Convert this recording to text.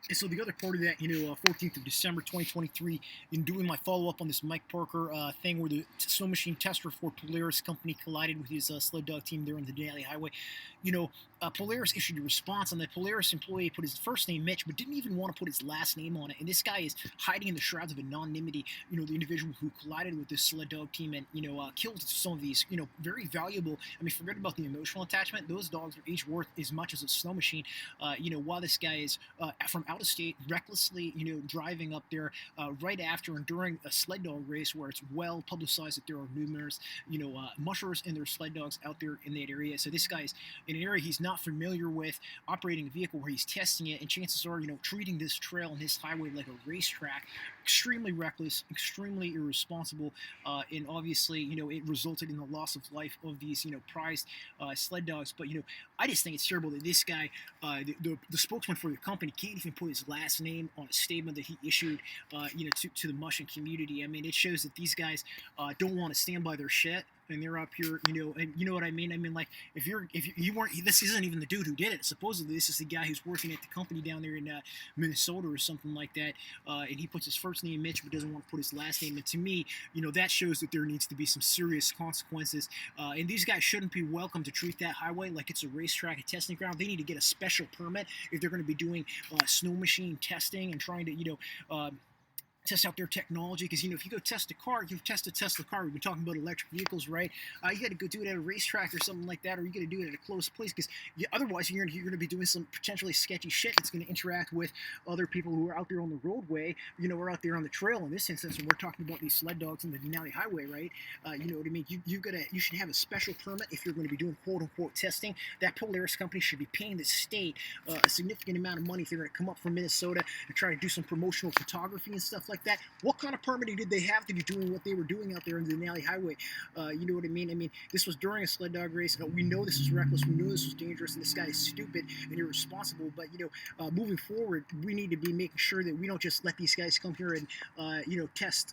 And so the other part of that, 14th of December, 2023, in doing my follow-up on this Mike Parker thing where the snow machine tester for Polaris company collided with his sled dog team there on the Denali Highway, Polaris issued a response on that. Polaris employee put his first name, Mitch, but didn't even want to put his last name on it. And this guy is hiding in the shrouds of anonymity, the individual who collided with this sled dog team and, killed some of these, very valuable. I mean, forget about the emotional attachment. Those dogs are each worth as much as a snow machine. While this guy is from out of state, recklessly, driving up there right after and during a sled dog race where it's well publicized that there are numerous, mushers and their sled dogs out there in that area. So this guy's in an area he's not familiar with, operating a vehicle where he's testing it, and chances are, treating this trail and this highway like a racetrack. Extremely reckless, extremely irresponsible, and obviously, it resulted in the loss of life of these, prized sled dogs. But I just think it's terrible that this guy, the spokesman for the company, can't even put his last name on a statement that he issued, to the mushing community. I mean, it shows that these guys don't want to stand by their shit, and they're up here, and you know what I mean. I mean, like if you weren't, this isn't even the dude who did it. Supposedly, this is the guy who's working at the company down there in Minnesota or something like that, and he puts his first name Mitch, but doesn't want to put his last name. And to me, that shows that there needs to be some serious consequences. And these guys shouldn't be welcome to treat that highway like it's a racetrack, a testing ground. They need to get a special permit if they're going to be doing snow machine testing and trying to, test out their technology. Because if you go test a car, you've tested Tesla car. We've been talking about electric vehicles, right? You got to go do it at a racetrack or something like that, or you got to do it at a close place, because otherwise you're going to be doing some potentially sketchy shit that's going to interact with other people who are out there on the roadway, or out there on the trail. In this instance, when we're talking about these sled dogs on the Denali Highway, right? You know what I mean? You should have a special permit if you're going to be doing quote unquote testing. That Polaris company should be paying the state a significant amount of money if they're going to come up from Minnesota and try to do some promotional photography and stuff like that. What kind of permitting did they have to be doing what they were doing out there on the Denali Highway? You know what I mean? I mean, this was during a sled dog race. We know this is reckless. We know this was dangerous, and this guy is stupid and irresponsible. But moving forward, we need to be making sure that we don't just let these guys come here and test